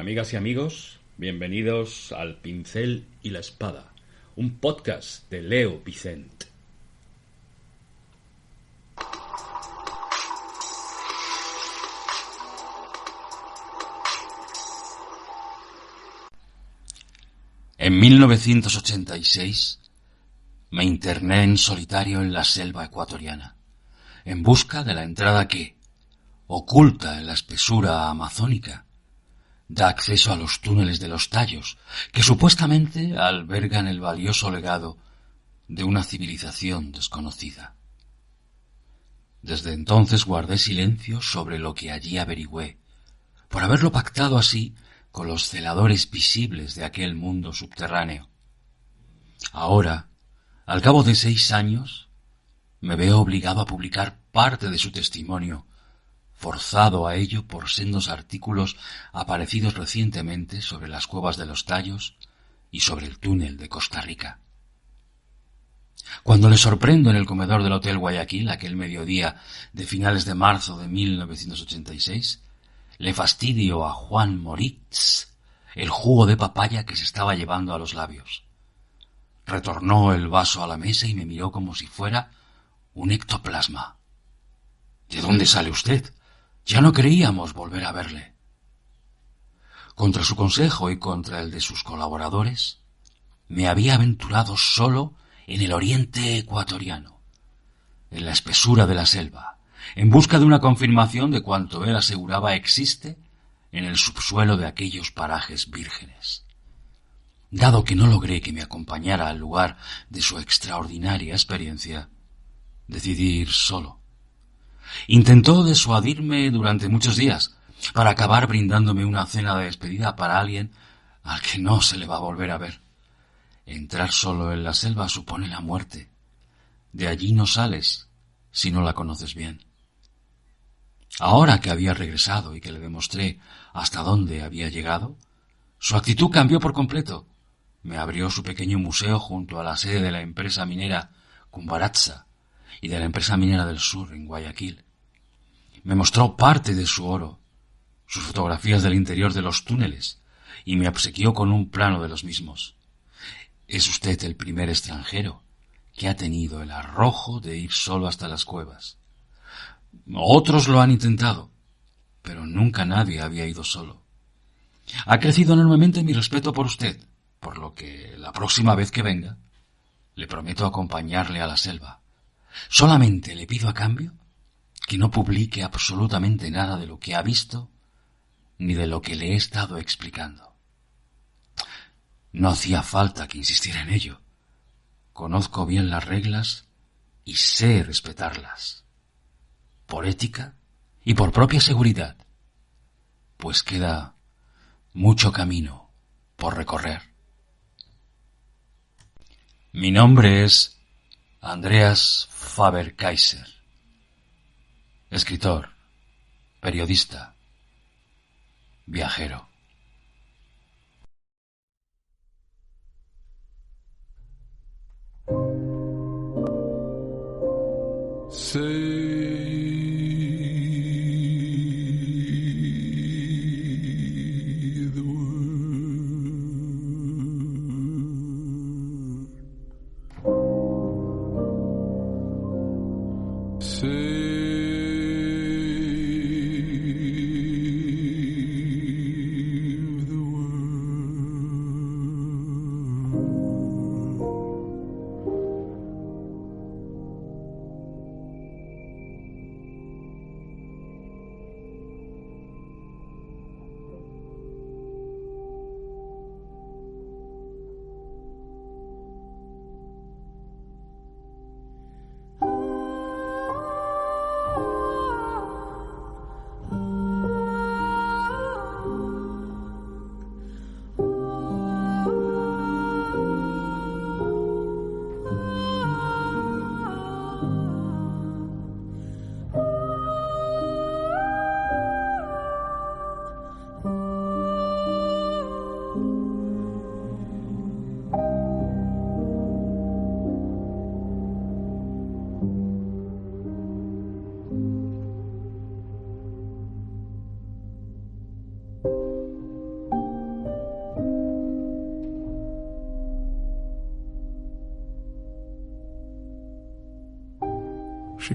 Amigas y amigos, bienvenidos al Pincel y la Espada, un podcast de Leo Vicent. En 1986 me interné en solitario en la selva ecuatoriana, en busca de la entrada que, oculta en la espesura amazónica, da acceso a los túneles de los tallos, que supuestamente albergan el valioso legado de una civilización desconocida. Desde entonces guardé silencio sobre lo que allí averigüé, por haberlo pactado así con los celadores visibles de aquel mundo subterráneo. Ahora, al cabo de 6 años, me veo obligado a publicar parte de su testimonio, forzado a ello por sendos artículos aparecidos recientemente sobre las cuevas de los Tallos y sobre el túnel de Costa Rica. Cuando le sorprendo en el comedor del Hotel Guayaquil aquel mediodía de finales de marzo de 1986, le fastidio a Juan Moritz el jugo de papaya que se estaba llevando a los labios. Retornó el vaso a la mesa y me miró como si fuera un ectoplasma. ¿De dónde sale usted? Ya no creíamos volver a verle. Contra su consejo y contra el de sus colaboradores, me había aventurado solo en el oriente ecuatoriano, en la espesura de la selva, en busca de una confirmación de cuanto él aseguraba existe en el subsuelo de aquellos parajes vírgenes. Dado que no logré que me acompañara al lugar de su extraordinaria experiencia, decidí ir solo. Intentó disuadirme durante muchos días, para acabar brindándome una cena de despedida para alguien al que no se le va a volver a ver. Entrar solo en la selva supone la muerte. De allí no sales si no la conoces bien. Ahora que había regresado y que le demostré hasta dónde había llegado, su actitud cambió por completo. Me abrió su pequeño museo junto a la sede de la empresa minera Cumbaratza y de la empresa minera del sur en Guayaquil. Me mostró parte de su oro, sus fotografías del interior de los túneles, y me obsequió con un plano de los mismos. Es usted el primer extranjero que ha tenido el arrojo de ir solo hasta las cuevas. Otros lo han intentado, pero nunca nadie había ido solo. Ha crecido enormemente mi respeto por usted, por lo que la próxima vez que venga, le prometo acompañarle a la selva. Solamente le pido a cambio que no publique absolutamente nada de lo que ha visto ni de lo que le he estado explicando. No hacía falta que insistiera en ello. Conozco bien las reglas y sé respetarlas, por ética y por propia seguridad, pues queda mucho camino por recorrer. Mi nombre es Andreas Faber-Kaiser, escritor, periodista, viajero.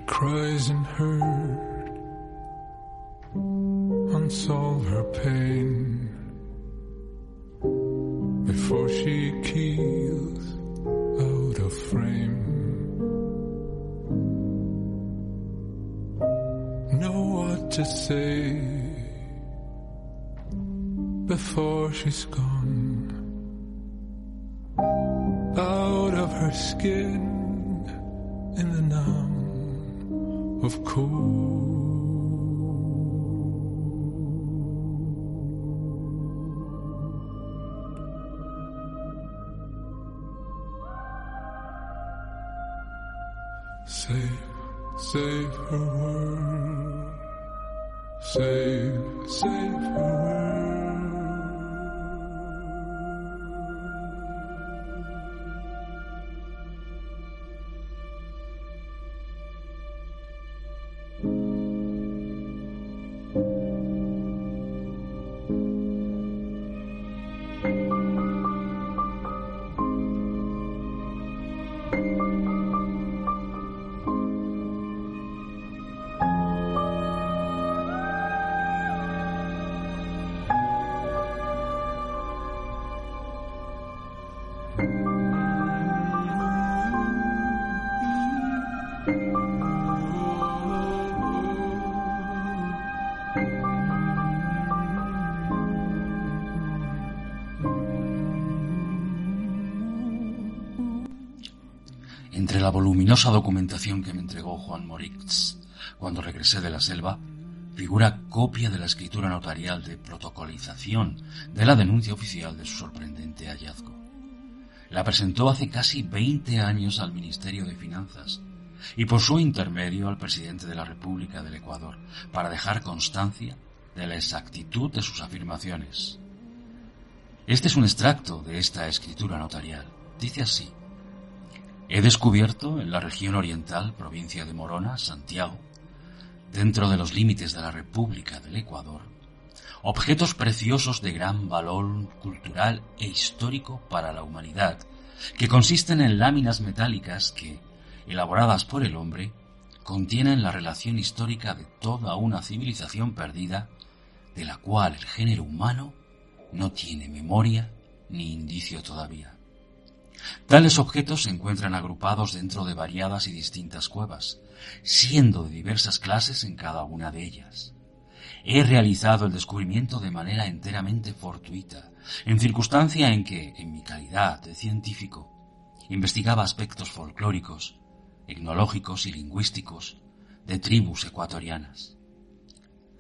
cries and hurt, unsolve her pain before she keels out of frame. Know what to say before she's gone, out of her skin in the numb of cold. Save her world, save her world. Entre la voluminosa documentación que me entregó Juan Moritz cuando regresé de la selva, figura copia de la escritura notarial de protocolización de la denuncia oficial de su sorprendente hallazgo. La presentó hace casi 20 años al Ministerio de Finanzas y por su intermedio al presidente de la República del Ecuador para dejar constancia de la exactitud de sus afirmaciones. Este es un extracto de esta escritura notarial. Dice así: he descubierto en la región oriental, provincia de Morona, Santiago, dentro de los límites de la República del Ecuador, objetos preciosos de gran valor cultural e histórico para la humanidad, que consisten en láminas metálicas que, elaboradas por el hombre, contienen la relación histórica de toda una civilización perdida, de la cual el género humano no tiene memoria ni indicio todavía. Tales objetos se encuentran agrupados dentro de variadas y distintas cuevas, siendo de diversas clases en cada una de ellas. He realizado el descubrimiento de manera enteramente fortuita, en circunstancia en que, en mi calidad de científico, investigaba aspectos folclóricos, etnológicos y lingüísticos de tribus ecuatorianas.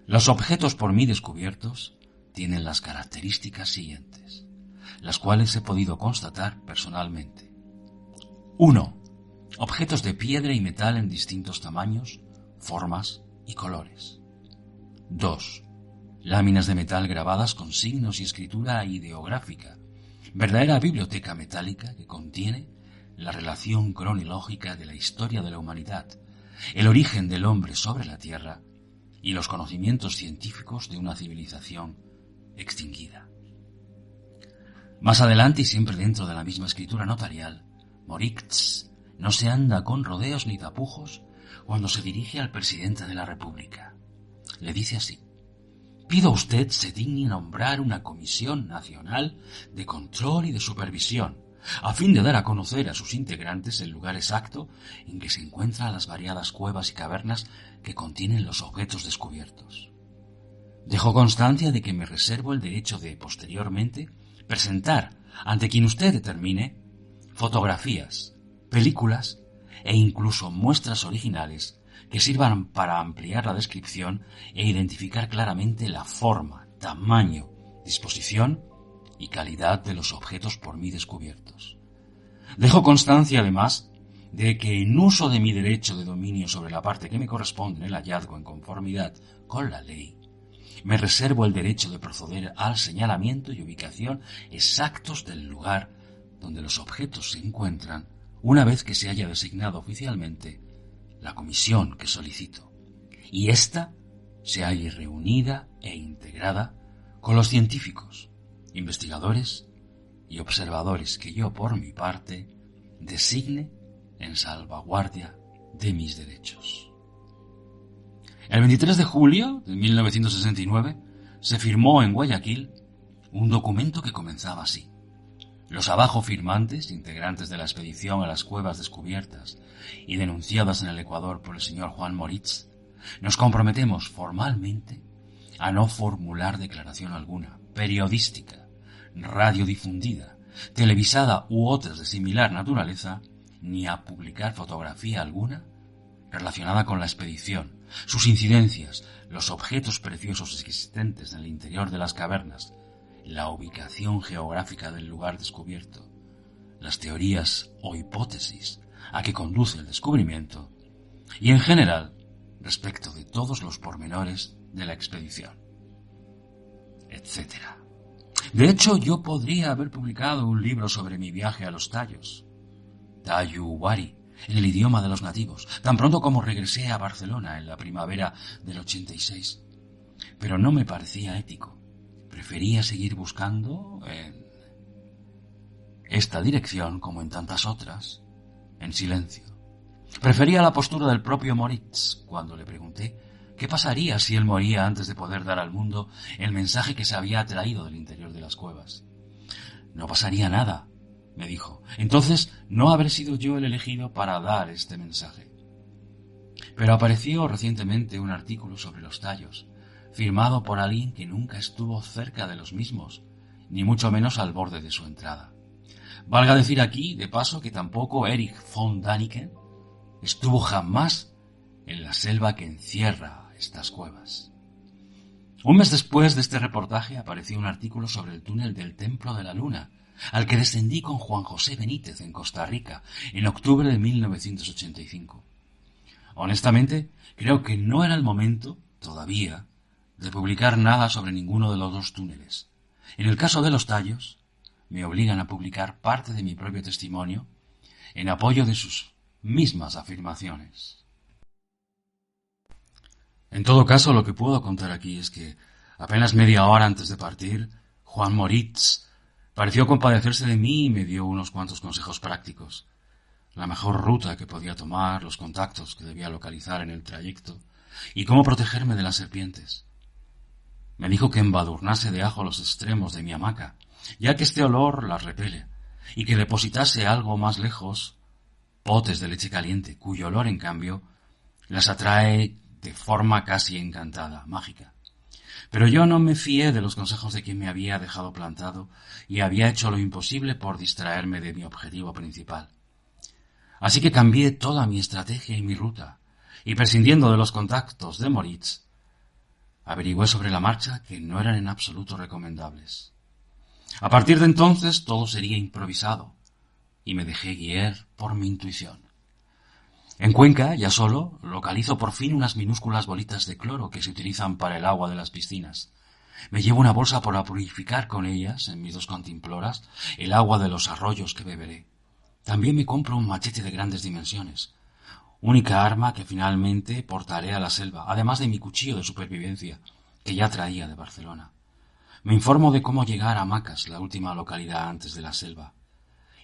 Los objetos por mí descubiertos tienen las características siguientes, las cuales he podido constatar personalmente. 1. Objetos de piedra y metal en distintos tamaños, formas y colores. 2. Láminas de metal grabadas con signos y escritura ideográfica, verdadera biblioteca metálica que contiene la relación cronológica de la historia de la humanidad, el origen del hombre sobre la Tierra y los conocimientos científicos de una civilización extinguida. Más adelante, y siempre dentro de la misma escritura notarial, Moritz no se anda con rodeos ni tapujos cuando se dirige al presidente de la República. Le dice así: pido a usted se digne nombrar una comisión nacional de control y de supervisión, a fin de dar a conocer a sus integrantes el lugar exacto en que se encuentran las variadas cuevas y cavernas que contienen los objetos descubiertos. Dejo constancia de que me reservo el derecho de, posteriormente, presentar, ante quien usted determine, fotografías, películas e incluso muestras originales que sirvan para ampliar la descripción e identificar claramente la forma, tamaño, disposición y calidad de los objetos por mí descubiertos. Dejo constancia, además, de que en uso de mi derecho de dominio sobre la parte que me corresponde en el hallazgo en conformidad con la ley, me reservo el derecho de proceder al señalamiento y ubicación exactos del lugar donde los objetos se encuentran una vez que se haya designado oficialmente la comisión que solicito, y ésta se halle reunida e integrada con los científicos, investigadores y observadores que yo, por mi parte, designe en salvaguardia de mis derechos. El 23 de julio de 1969 se firmó en Guayaquil un documento que comenzaba así. Los abajo firmantes, integrantes de la expedición a las cuevas descubiertas y denunciadas en el Ecuador por el señor Juan Moritz, nos comprometemos formalmente a no formular declaración alguna, periodística, radiodifundida, televisada u otras de similar naturaleza, ni a publicar fotografía alguna relacionada con la expedición, sus incidencias, los objetos preciosos existentes en el interior de las cavernas, la ubicación geográfica del lugar descubierto, las teorías o hipótesis a que conduce el descubrimiento y, en general, respecto de todos los pormenores de la expedición, etc. De hecho, yo podría haber publicado un libro sobre mi viaje a los Tallos, Tayuwari, en el idioma de los nativos, tan pronto como regresé a Barcelona en la primavera del 86. Pero no me parecía ético. Prefería seguir buscando en esta dirección, como en tantas otras, en silencio. Prefería la postura del propio Moritz cuando le pregunté qué pasaría si él moría antes de poder dar al mundo el mensaje que se había traído del interior de las cuevas. No pasaría nada, me dijo. Entonces no habré sido yo el elegido para dar este mensaje. Pero apareció recientemente un artículo sobre los tallos, firmado por alguien que nunca estuvo cerca de los mismos, ni mucho menos al borde de su entrada. Valga decir aquí, de paso, que tampoco Erich von Däniken estuvo jamás en la selva que encierra estas cuevas. Un mes después de este reportaje apareció un artículo sobre el túnel del Templo de la Luna, al que descendí con Juan José Benítez en Costa Rica en octubre de 1985. Honestamente, creo que no era el momento, todavía, de publicar nada sobre ninguno de los dos túneles. En el caso de los tallos, me obligan a publicar parte de mi propio testimonio en apoyo de sus mismas afirmaciones. En todo caso, lo que puedo contar aquí es que apenas media hora antes de partir, Juan Moritz pareció compadecerse de mí y me dio unos cuantos consejos prácticos. La mejor ruta que podía tomar, los contactos que debía localizar en el trayecto y cómo protegerme de las serpientes. Me dijo que embadurnase de ajo los extremos de mi hamaca, ya que este olor las repele, y que depositase algo más lejos potes de leche caliente, cuyo olor, en cambio, las atrae de forma casi encantada, mágica. Pero yo no me fié de los consejos de quien me había dejado plantado y había hecho lo imposible por distraerme de mi objetivo principal. Así que cambié toda mi estrategia y mi ruta, y prescindiendo de los contactos de Moritz, averigüé sobre la marcha que no eran en absoluto recomendables. A partir de entonces todo sería improvisado, y me dejé guiar por mi intuición. En Cuenca, ya solo, localizo por fin unas minúsculas bolitas de cloro que se utilizan para el agua de las piscinas. Me llevo una bolsa para purificar con ellas, en mis dos cantimploras, el agua de los arroyos que beberé. También me compro un machete de grandes dimensiones, única arma que finalmente portaré a la selva, además de mi cuchillo de supervivencia, que ya traía de Barcelona. Me informo de cómo llegar a Macas, la última localidad antes de la selva.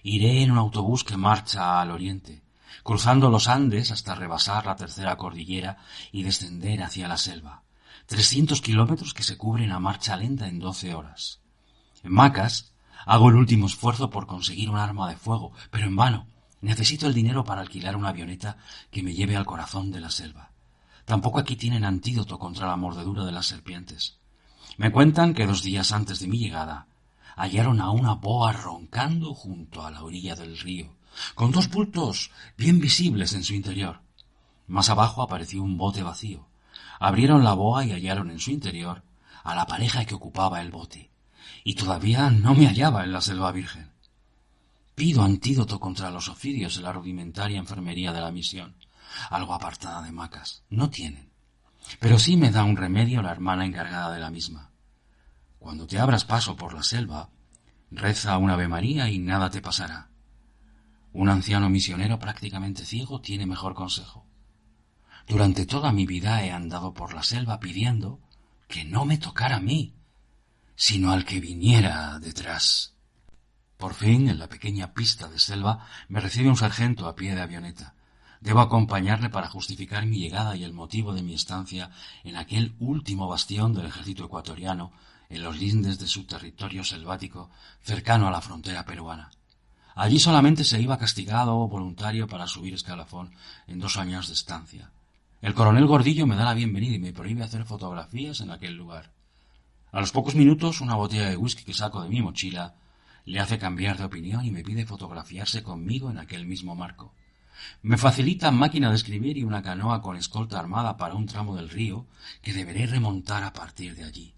Iré en un autobús que marcha al oriente, cruzando los Andes hasta rebasar la tercera cordillera y descender hacia la selva. 300 kilómetros que se cubren a marcha lenta en 12 horas. En Macas hago el último esfuerzo por conseguir un arma de fuego, pero en vano. Necesito el dinero para alquilar una avioneta que me lleve al corazón de la selva. Tampoco aquí tienen antídoto contra la mordedura de las serpientes. Me cuentan que 2 días antes de mi llegada hallaron a una boa roncando junto a la orilla del río, con 2 bultos bien visibles en su interior. Más abajo apareció un bote vacío. Abrieron la boa y hallaron en su interior a la pareja que ocupaba el bote, y todavía no me hallaba en la selva virgen. Pido antídoto contra los ofidios en la rudimentaria enfermería de la misión, algo apartada de Macas. No tienen, pero sí me da un remedio la hermana encargada de la misma. Cuando te abras paso por la selva, reza un Ave María y nada te pasará. Un anciano misionero prácticamente ciego tiene mejor consejo. Durante toda mi vida he andado por la selva pidiendo que no me tocara a mí, sino al que viniera detrás. Por fin, en la pequeña pista de selva, me recibe un sargento a pie de avioneta. Debo acompañarle para justificar mi llegada y el motivo de mi estancia en aquel último bastión del ejército ecuatoriano en los lindes de su territorio selvático cercano a la frontera peruana. Allí solamente se iba castigado o voluntario para subir escalafón en 2 años de estancia. El coronel Gordillo me da la bienvenida y me prohíbe hacer fotografías en aquel lugar. A los pocos minutos, una botella de whisky que saco de mi mochila le hace cambiar de opinión y me pide fotografiarse conmigo en aquel mismo marco. Me facilita máquina de escribir y una canoa con escolta armada para un tramo del río que deberé remontar a partir de allí.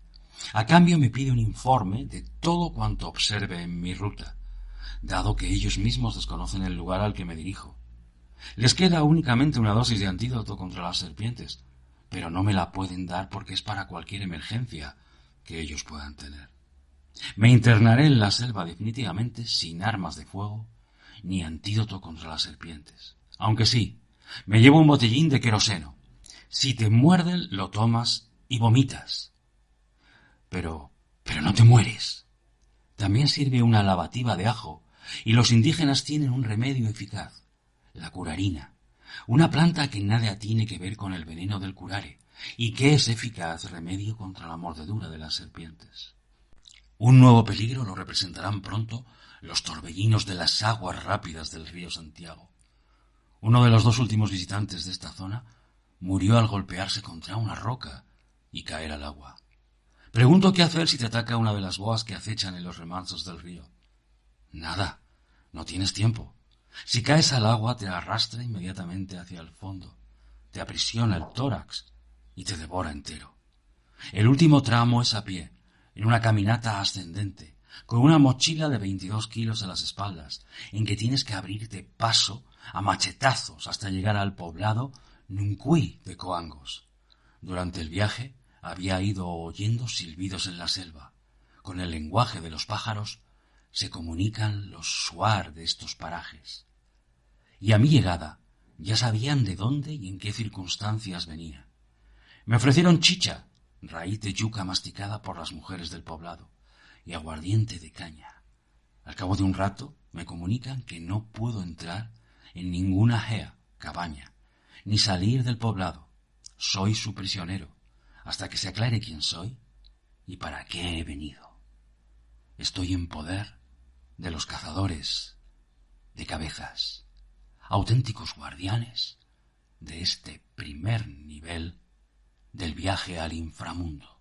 A cambio me pide un informe de todo cuanto observe en mi ruta, dado que ellos mismos desconocen el lugar al que me dirijo. Les queda únicamente una dosis de antídoto contra las serpientes, pero no me la pueden dar porque es para cualquier emergencia que ellos puedan tener. Me internaré en la selva definitivamente sin armas de fuego ni antídoto contra las serpientes. Aunque sí, me llevo un botellín de queroseno. Si te muerden, lo tomas y vomitas. Pero no te mueres. También sirve una lavativa de ajo, y los indígenas tienen un remedio eficaz, la curarina, una planta que nada tiene que ver con el veneno del curare, y que es eficaz remedio contra la mordedura de las serpientes. Un nuevo peligro lo representarán pronto los torbellinos de las aguas rápidas del río Santiago. Uno de los 2 últimos visitantes de esta zona murió al golpearse contra una roca y caer al agua. Pregunto qué hacer si te ataca una de las boas que acechan en los remansos del río. Nada, no tienes tiempo. Si caes al agua te arrastra inmediatamente hacia el fondo, te aprisiona el tórax y te devora entero. El último tramo es a pie, en una caminata ascendente, con una mochila de 22 kilos a las espaldas, en que tienes que abrirte paso a machetazos hasta llegar al poblado Nuncuy de Coangos. Durante el viaje había ido oyendo silbidos en la selva. Con el lenguaje de los pájaros se comunican los shuar de estos parajes. Y a mi llegada ya sabían de dónde y en qué circunstancias venía. Me ofrecieron chicha, raíz de yuca masticada por las mujeres del poblado, y aguardiente de caña. Al cabo de un rato me comunican que no puedo entrar en ninguna ajea, cabaña, ni salir del poblado. Soy su prisionero, hasta que se aclare quién soy y para qué he venido. Estoy en poder de los cazadores de cabezas, auténticos guardianes de este primer nivel del viaje al inframundo.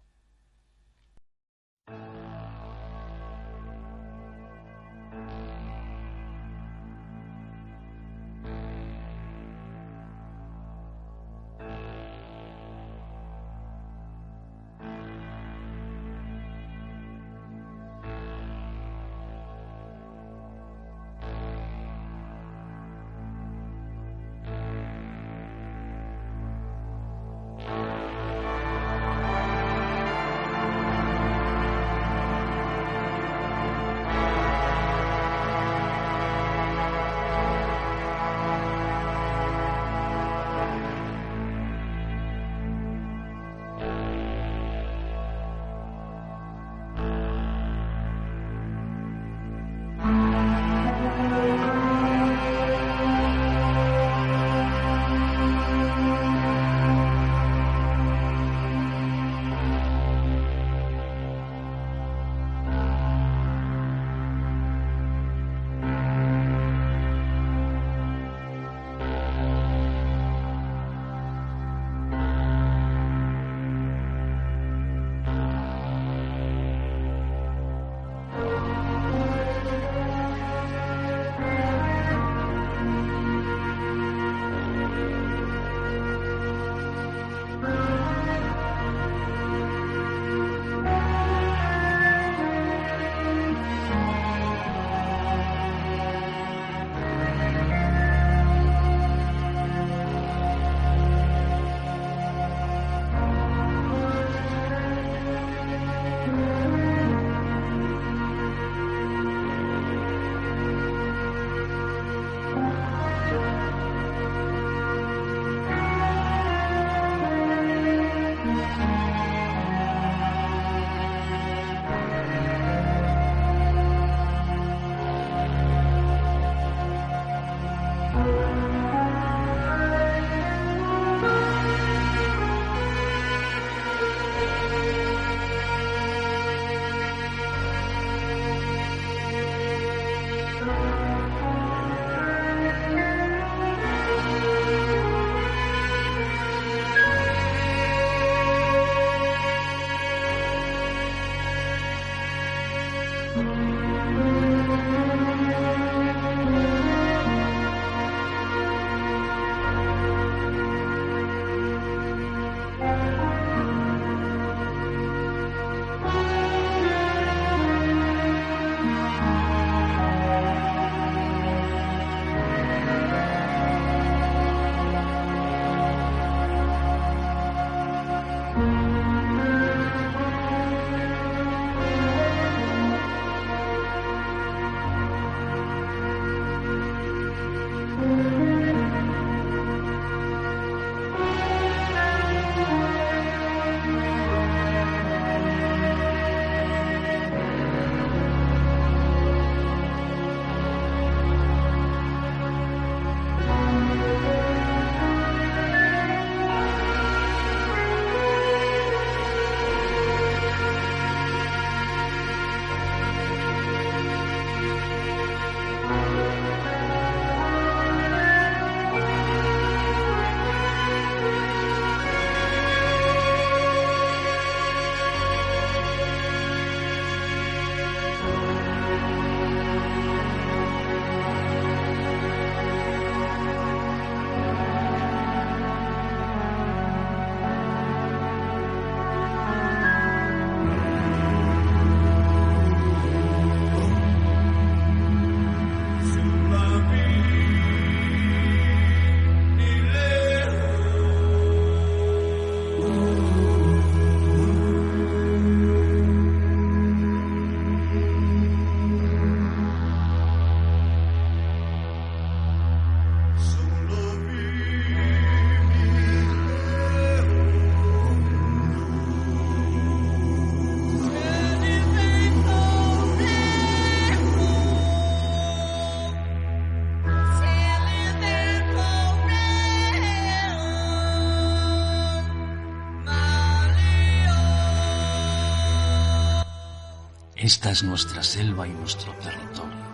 Esta es nuestra selva y nuestro territorio,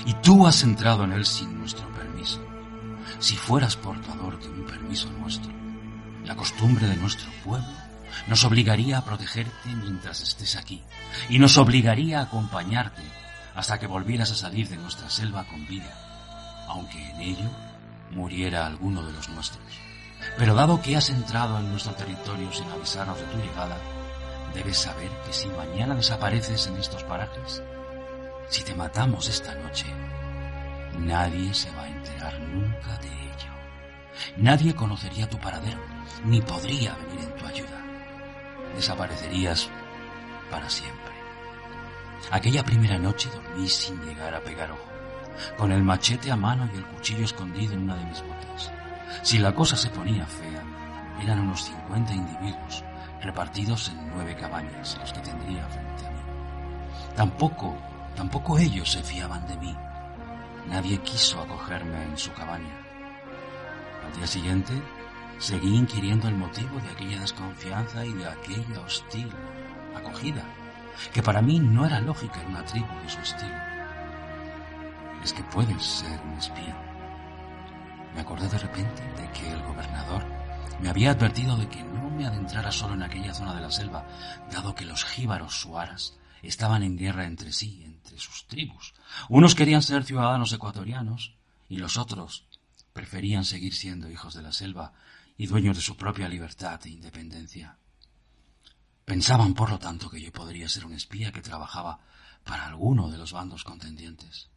y tú has entrado en él sin nuestro permiso. Si fueras portador de un permiso nuestro, la costumbre de nuestro pueblo nos obligaría a protegerte mientras estés aquí, y nos obligaría a acompañarte hasta que volvieras a salir de nuestra selva con vida, aunque en ello muriera alguno de los nuestros. Pero dado que has entrado en nuestro territorio sin avisarnos de tu llegada, debes saber que si mañana desapareces en estos parajes, si te matamos esta noche, nadie se va a enterar nunca de ello. Nadie conocería tu paradero, ni podría venir en tu ayuda. Desaparecerías para siempre. Aquella primera noche dormí sin llegar a pegar ojo, con el machete a mano y el cuchillo escondido en una de mis botas. Si la cosa se ponía fea, eran unos 50 individuos, repartidos en 9 cabañas, los que tendría frente a mí. Tampoco ellos se fiaban de mí. Nadie quiso acogerme en su cabaña. Al día siguiente, seguí inquiriendo el motivo de aquella desconfianza y de aquella hostil acogida, que para mí no era lógica en una tribu de su estilo. Es que puedes ser un espía. Me acordé de repente de que el gobernador me había advertido de que no me adentrara solo en aquella zona de la selva, dado que los jíbaros suaras estaban en guerra entre sí, entre sus tribus. Unos querían ser ciudadanos ecuatorianos y los otros preferían seguir siendo hijos de la selva y dueños de su propia libertad e independencia. Pensaban, por lo tanto, que yo podría ser un espía que trabajaba para alguno de los bandos contendientes.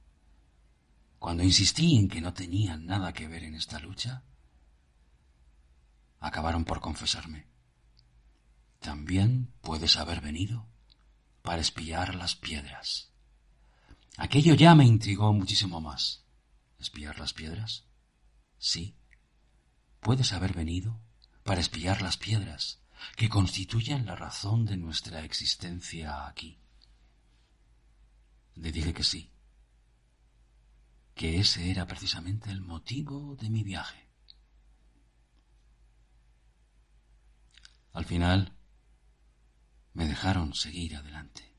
Cuando insistí en que no tenían nada que ver en esta lucha, acabaron por confesarme. También puedes haber venido para espiar las piedras. Aquello ya me intrigó muchísimo más. ¿Espiar las piedras? Sí. Puedes haber venido para espiar las piedras que constituyen la razón de nuestra existencia aquí. Le dije que sí, que ese era precisamente el motivo de mi viaje. Al final, me dejaron seguir adelante.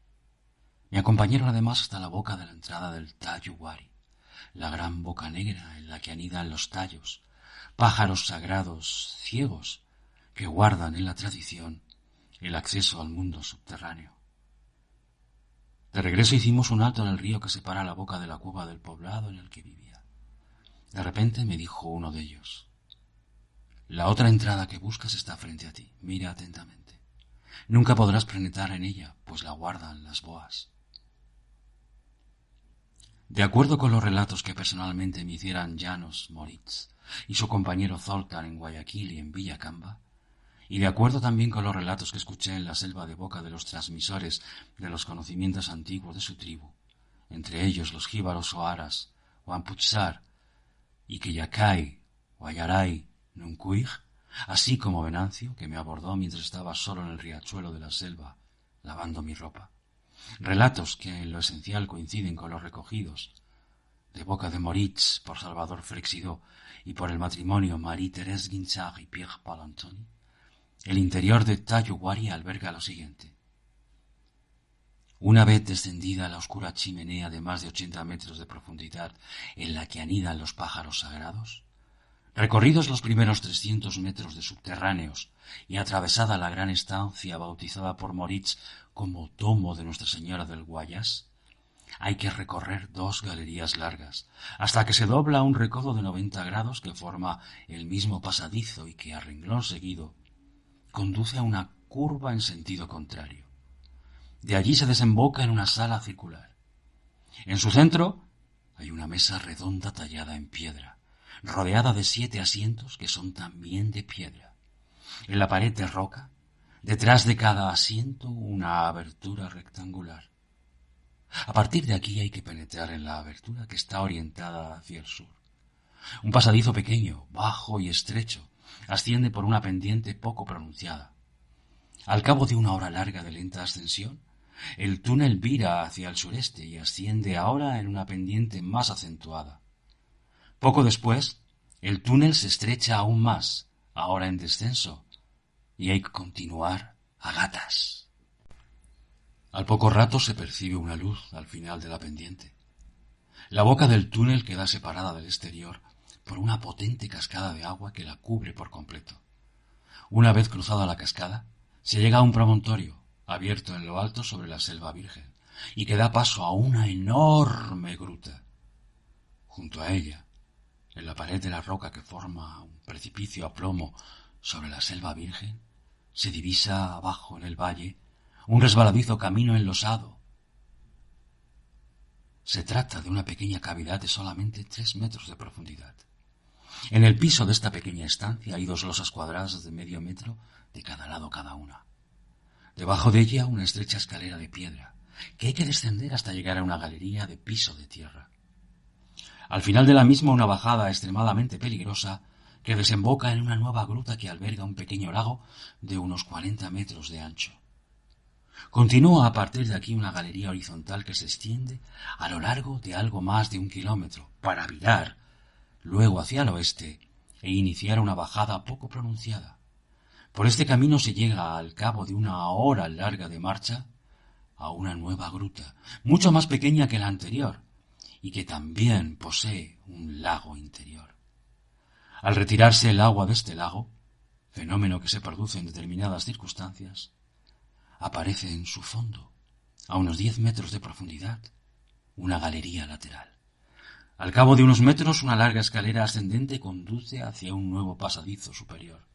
Me acompañaron además hasta la boca de la entrada del Tallo Wari, la gran boca negra en la que anidan los tallos, pájaros sagrados ciegos que guardan en la tradición el acceso al mundo subterráneo. De regreso hicimos un alto en el río que separa la boca de la cueva del poblado en el que vivía. De repente me dijo uno de ellos: «La otra entrada que buscas está frente a ti. Mira atentamente. Nunca podrás penetrar en ella, pues la guardan las boas». De acuerdo con los relatos que personalmente me hicieran János Moritz y su compañero Zoltán en Guayaquil y en Villacamba, y de acuerdo también con los relatos que escuché en la selva de boca de los transmisores de los conocimientos antiguos de su tribu, entre ellos los jíbaros o aras, Wamputzar y Queyacay, Guayaray, Nuncuig, así como Venancio, que me abordó mientras estaba solo en el riachuelo de la selva, lavando mi ropa. Relatos que en lo esencial coinciden con los recogidos de boca de Moritz por Salvador Freixidó y por el matrimonio Marie-Thérèse Guinchard y Pierre Palantoni. El interior de Tayuguari alberga lo siguiente. Una vez descendida la oscura chimenea de más de 80 metros de profundidad en la que anidan los pájaros sagrados, recorridos los primeros 300 metros de subterráneos y atravesada la gran estancia bautizada por Moritz como Domo de Nuestra Señora del Guayas, hay que recorrer 2 galerías largas, hasta que se dobla un recodo de 90 grados que forma el mismo pasadizo y que a renglón seguido conduce a una curva en sentido contrario. De allí se desemboca en una sala circular. En su centro hay una mesa redonda tallada en piedra, rodeada de 7 asientos que son también de piedra. En la pared de roca, detrás de cada asiento, una abertura rectangular. A partir de aquí hay que penetrar en la abertura que está orientada hacia el sur. Un pasadizo pequeño, bajo y estrecho, asciende por una pendiente poco pronunciada. Al cabo de una hora larga de lenta ascensión, el túnel vira hacia el sureste y asciende ahora en una pendiente más acentuada. Poco después, el túnel se estrecha aún más, ahora en descenso, y hay que continuar a gatas. Al poco rato se percibe una luz al final de la pendiente. La boca del túnel queda separada del exterior por una potente cascada de agua que la cubre por completo. Una vez cruzada la cascada, se llega a un promontorio abierto en lo alto sobre la selva virgen y que da paso a una enorme gruta. Junto a ella, en la pared de la roca que forma un precipicio a plomo sobre la selva virgen, se divisa abajo en el valle un resbaladizo camino enlosado. Se trata de una pequeña cavidad de solamente 3 metros de profundidad. En el piso de esta pequeña estancia hay 2 losas cuadradas de medio metro de cada lado cada una. Debajo de ella una estrecha escalera de piedra, que hay que descender hasta llegar a una galería de piso de tierra. Al final de la misma una bajada extremadamente peligrosa que desemboca en una nueva gruta que alberga un pequeño lago de unos 40 metros de ancho. Continúa a partir de aquí una galería horizontal que se extiende a lo largo de algo más de 1 kilómetro, para virar luego hacia el oeste e iniciar una bajada poco pronunciada. Por este camino se llega, al cabo de una hora larga de marcha, a una nueva gruta, mucho más pequeña que la anterior, y que también posee un lago interior. Al retirarse el agua de este lago, fenómeno que se produce en determinadas circunstancias, aparece en su fondo, a unos 10 metros de profundidad, una galería lateral. Al cabo de unos metros, una larga escalera ascendente conduce hacia un nuevo pasadizo superior,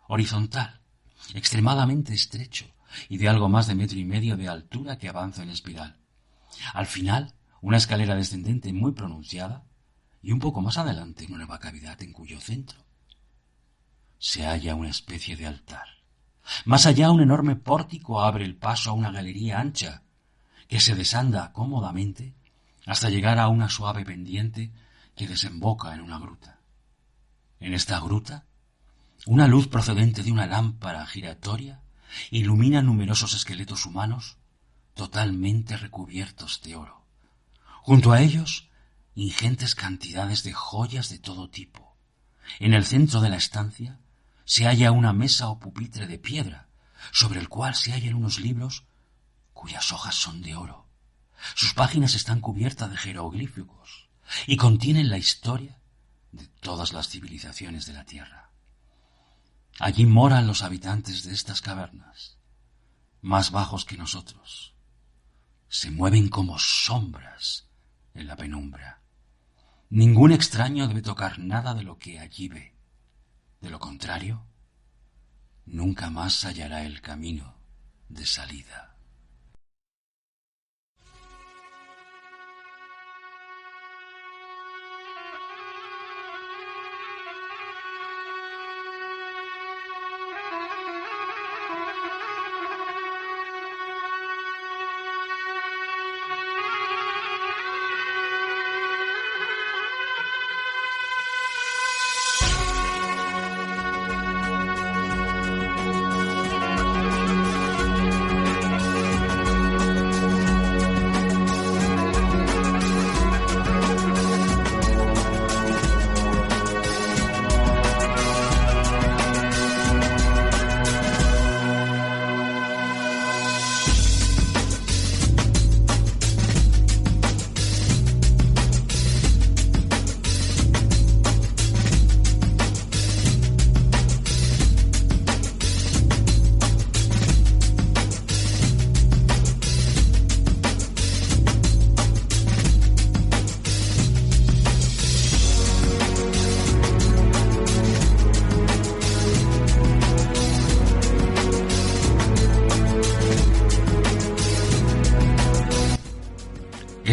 horizontal, extremadamente estrecho y de algo más de 1,5 metros de altura que avanza en espiral. Al final, una escalera descendente muy pronunciada y un poco más adelante una nueva cavidad en cuyo centro se halla una especie de altar. Más allá, un enorme pórtico abre el paso a una galería ancha que se desanda cómodamente hasta llegar a una suave pendiente que desemboca en una gruta. En esta gruta, una luz procedente de una lámpara giratoria ilumina numerosos esqueletos humanos totalmente recubiertos de oro. Junto a ellos, ingentes cantidades de joyas de todo tipo. En el centro de la estancia se halla una mesa o pupitre de piedra, sobre el cual se hallan unos libros cuyas hojas son de oro. Sus páginas están cubiertas de jeroglíficos y contienen la historia de todas las civilizaciones de la Tierra. Allí moran los habitantes de estas cavernas, más bajos que nosotros, se mueven como sombras en la penumbra. Ningún extraño debe tocar nada de lo que allí ve. De lo contrario, nunca más hallará el camino de salida.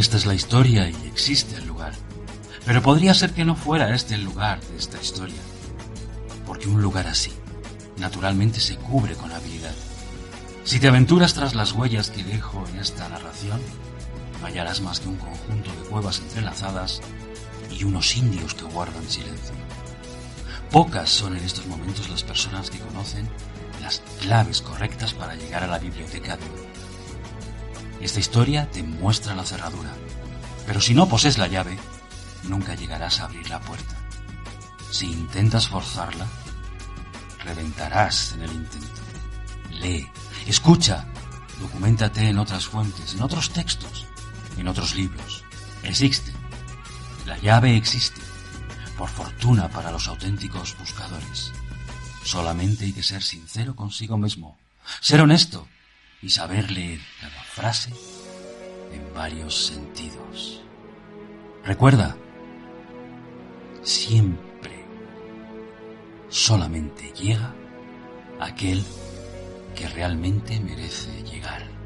Esta es la historia y existe el lugar. Pero podría ser que no fuera este el lugar de esta historia. Porque un lugar así, naturalmente se cubre con habilidad. Si te aventuras tras las huellas que dejo en esta narración, no hallarás más que un conjunto de cuevas entrelazadas y unos indios que guardan silencio. Pocas son en estos momentos las personas que conocen las claves correctas para llegar a la biblioteca de oro. Esta historia te muestra la cerradura, pero si no posees la llave, nunca llegarás a abrir la puerta. Si intentas forzarla, reventarás en el intento. Lee, escucha, documéntate en otras fuentes, en otros textos, en otros libros. Existe. La llave existe. Por fortuna para los auténticos buscadores. Solamente hay que ser sincero consigo mismo, ser honesto y saber leer cada frase en varios sentidos. Recuerda, siempre, solamente llega aquel que realmente merece llegar.